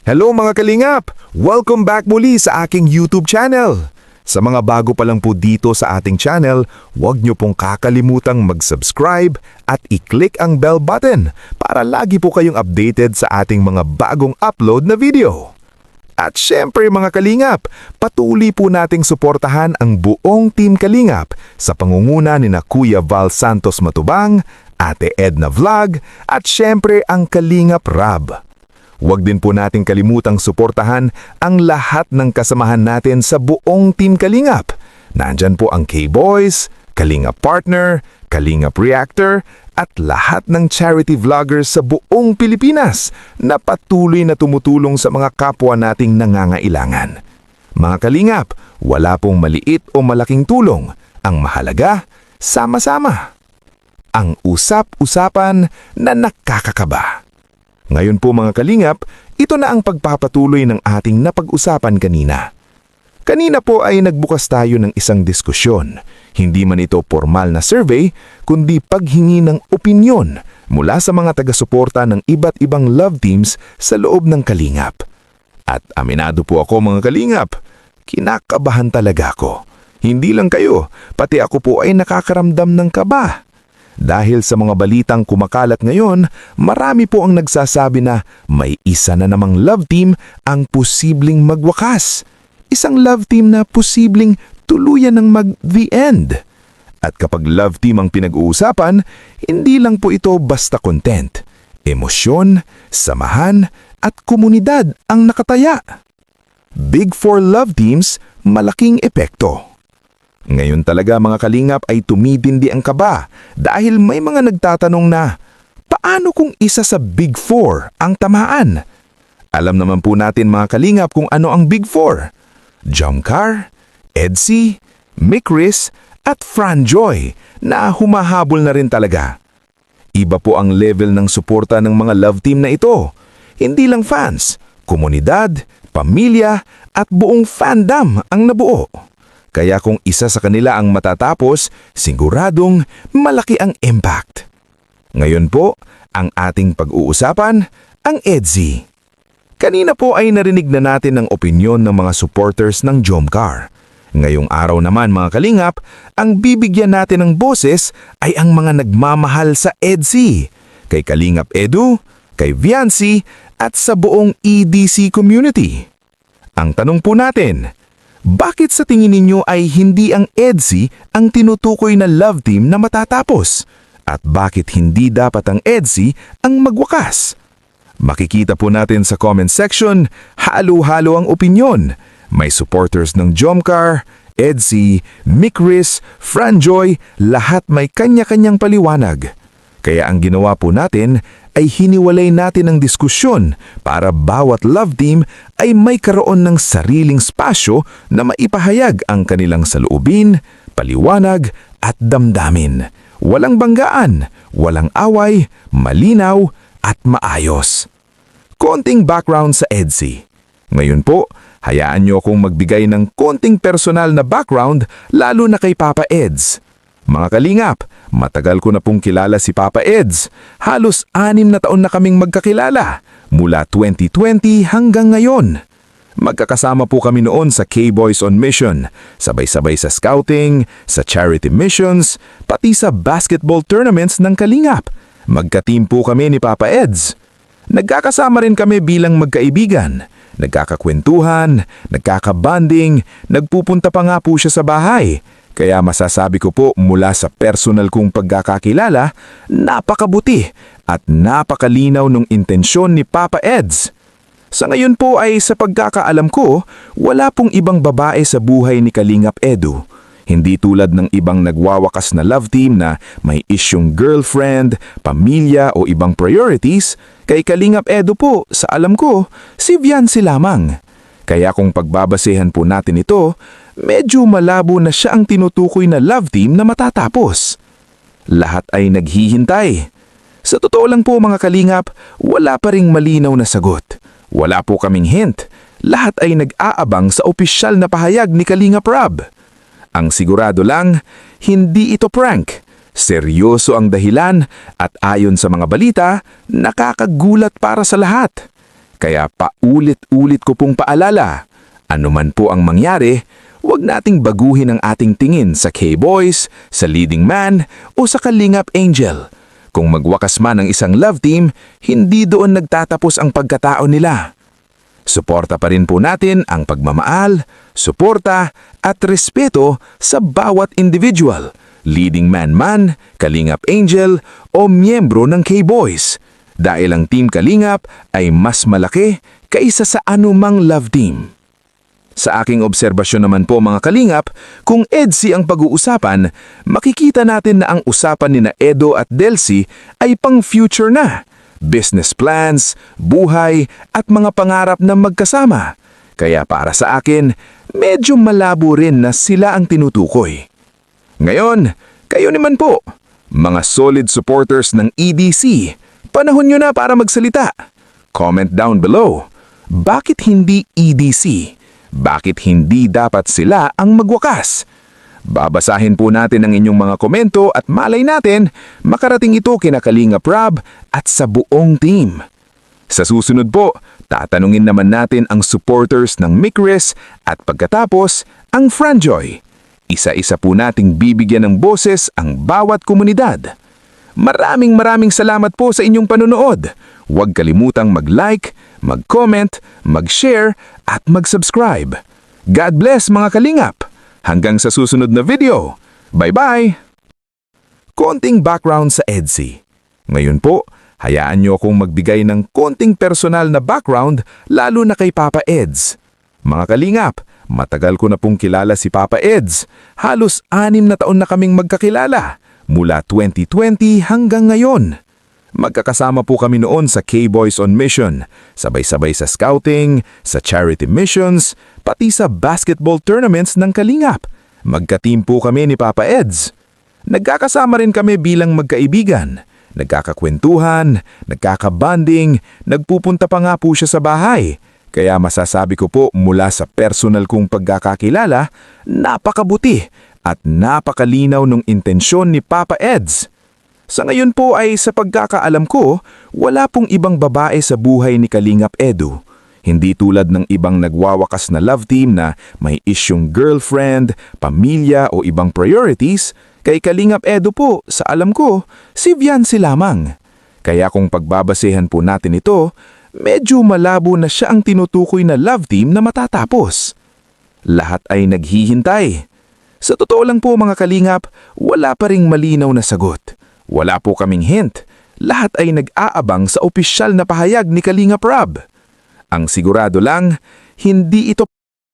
Hello mga kalingap! Welcome back muli sa aking YouTube channel. Sa mga bago pa lang po dito sa ating channel, huwag niyo pong kakalimutang mag-subscribe at i-click ang bell button para lagi po kayong updated sa ating mga bagong upload na video. At syempre mga kalingap, patuloy po nating suportahan ang buong Team Kalingap sa pangunguna ni na Kuya Val Santos Matubang, Ate Edna Vlog at syempre ang Kalingap Rab. Huwag din po nating kalimutang suportahan ang lahat ng kasamahan natin sa buong Team Kalingap. Nandyan po ang K-Boys, Kalingap Partner, Kalingap Reactor, at lahat ng charity vloggers sa buong Pilipinas na patuloy na tumutulong sa mga kapwa nating nangangailangan. Mga Kalingap, wala pong maliit o malaking tulong. Ang mahalaga, sama-sama. Ang usap-usapan na nakakakaba. Ngayon po mga Kalingap, ito na ang pagpapatuloy ng ating napag-usapan kanina. Kanina po ay nagbukas tayo ng isang diskusyon. Hindi man ito formal na survey, kundi paghingi ng opinyon mula sa mga taga-suporta ng iba't ibang love teams sa loob ng Kalingap. At aminado po ako mga Kalingap, kinakabahan talaga ako. Hindi lang kayo, pati ako po ay nakakaramdam ng kaba. Dahil sa mga balitang kumakalat ngayon, marami po ang nagsasabi na may isa na namang love team ang posibleng magwakas. Isang love team na posibleng tuluyan ng mag-the end. At kapag love team ang pinag-uusapan, hindi lang po ito basta content. Emosyon, samahan, at komunidad ang nakataya. Big Four love teams, malaking epekto. Ngayon talaga mga Kalingap ay tumitindi ang kaba dahil may mga nagtatanong na, paano kung isa sa Big Four ang tamaan? Alam naman po natin mga Kalingap kung ano ang Big Four. Jomcar, Edsy, Mikris at Franjoy na humahabol na rin talaga. Iba po ang level ng suporta ng mga love team na ito. Hindi lang fans, komunidad, pamilya at buong fandom ang nabuo. Kaya kung isa sa kanila ang matatapos, siguradong malaki ang impact. Ngayon po, ang ating pag-uusapan, ang Edsy. Kanina po ay narinig na natin ang opinyon ng mga supporters ng Jomcar. Ngayong araw naman mga Kalingap, ang bibigyan natin ng boses ay ang mga nagmamahal sa Edsy. Kay Kalingap Edu, kay Viancy at sa buong EDC community. Ang tanong po natin, bakit sa tingin ninyo ay hindi ang Edsy ang tinutukoy na love team na matatapos? At bakit hindi dapat ang Edsy ang magwakas? Makikita po natin sa comment section, halo-halo ang opinyon. May supporters ng Jomcar, Edsy, Mikris, Franjoy, lahat may kanya-kanyang paliwanag. Kaya ang ginawa po natin ay hiniwalay natin ang diskusyon para bawat love team ay may karoon ng sariling spasyo na maipahayag ang kanilang saloobin, paliwanag at damdamin. Walang banggaan, walang away, malinaw at maayos. Konting background sa Edsy. Ngayon po, hayaan niyo akong magbigay ng konting personal na background lalo na kay Papa Eds. Mga Kalingap, matagal ko na pong kilala si Papa Eds. Halos 6 na taon na kaming magkakilala, mula 2020 hanggang ngayon. Magkakasama po kami noon sa K-Boys on Mission, sabay-sabay sa scouting, sa charity missions, pati sa basketball tournaments ng Kalingap. Magka-team po kami ni Papa Eds. Nagkakasama rin kami bilang magkaibigan. Nagkakakwentuhan, nagkakabanding, nagpupunta pa nga po siya sa bahay. Kaya masasabi ko po mula sa personal kong pagkakakilala, napakabuti at napakalinaw ng intensyon ni Papa Eds. Sa ngayon po ay sa pagkakaalam ko, wala pong ibang babae sa buhay ni Kalingap Edu. Hindi tulad ng ibang nagwawakas na love team na may isyong girlfriend, pamilya o ibang priorities, kay Kalingap Edu po, sa alam ko, si Viancy lamang. Kaya kung pagbabasehan po natin ito, medyo malabo na siya ang tinutukoy na love team na matatapos. Lahat ay naghihintay. Sa totoo lang po mga Kalingap, wala pa ring malinaw na sagot. Wala po kaming hint. Lahat ay nag-aabang sa opisyal na pahayag ni Kalingap Rab. Ang sigurado lang, hindi ito prank. Seryoso ang dahilan at ayon sa mga balita, nakakagulat para sa lahat. Kaya paulit-ulit ko pong paalala, ano man po ang mangyari, huwag nating baguhin ang ating tingin sa K-Boys, sa Leading Man o sa Kalingap Angel. Kung magwakas man ang isang love team, hindi doon nagtatapos ang pagkatao nila. Suporta pa rin po natin ang pagmamahal, suporta at respeto sa bawat individual, Leading Man man, Kalingap Angel o miyembro ng K-Boys. Dahil ang Team Kalingap ay mas malaki kaysa sa anumang love team. Sa aking obserbasyon naman po mga Kalingap, kung EDSI ang pag-uusapan, makikita natin na ang usapan nina Edo at Delcy ay pang future na. Business plans, buhay at mga pangarap na magkasama. Kaya para sa akin, medyo malabo rin na sila ang tinutukoy. Ngayon, kayo naman po, mga solid supporters ng EDC, panahon nyo na para magsalita. Comment down below. Bakit hindi EDC? Bakit hindi dapat sila ang magwakas? Babasahin po natin ang inyong mga komento at malay natin makarating ito kina Kalingap Rob at sa buong team. Sa susunod po, tatanungin naman natin ang supporters ng Micris at pagkatapos ang Franjoy. Isa-isa po nating bibigyan ng boses ang bawat komunidad. Maraming salamat po sa inyong panonood. Huwag kalimutang mag-like, mag-comment, mag-share at mag-subscribe. God bless mga Kalingap! Hanggang sa susunod na video. Bye-bye! Konting background sa EDSI. Ngayon po, hayaan niyo akong magbigay ng konting personal na background lalo na kay Papa Eds. Mga Kalingap, matagal ko na pong kilala si Papa Eds. Halos 6 na taon na kaming magkakilala. Mula 2020 hanggang ngayon. Magkakasama po kami noon sa K-Boys on Mission, sabay-sabay sa scouting, sa charity missions, pati sa basketball tournaments ng Kalingap. Magka-team po kami ni Papa Eds. Nagkakasama rin kami bilang magkaibigan, nagkakakwentuhan, nagkakabanding, nagpupunta pa nga po siya sa bahay. Kaya masasabi ko po mula sa personal kong pagkakakilala, napakabuti at napakalinaw ng intensyon ni Papa Eds. Sa ngayon po ay sa pagkakaalam ko, wala pong ibang babae sa buhay ni Kalingap Edu. Hindi tulad ng ibang nagwawakas na love team na may isyong girlfriend, pamilya o ibang priorities, kay Kalingap Edu po, sa alam ko, si Viancy lamang. Kaya kung pagbabasehan po natin ito, medyo malabo na siya ang tinutukoy na love team na matatapos. Lahat ay naghihintay. Sa totoo lang po mga Kalingap, wala pa ring malinaw na sagot. Wala po kaming hint. Lahat ay nag-aabang sa opisyal na pahayag ni Kalingap Rob. Ang sigurado lang, hindi ito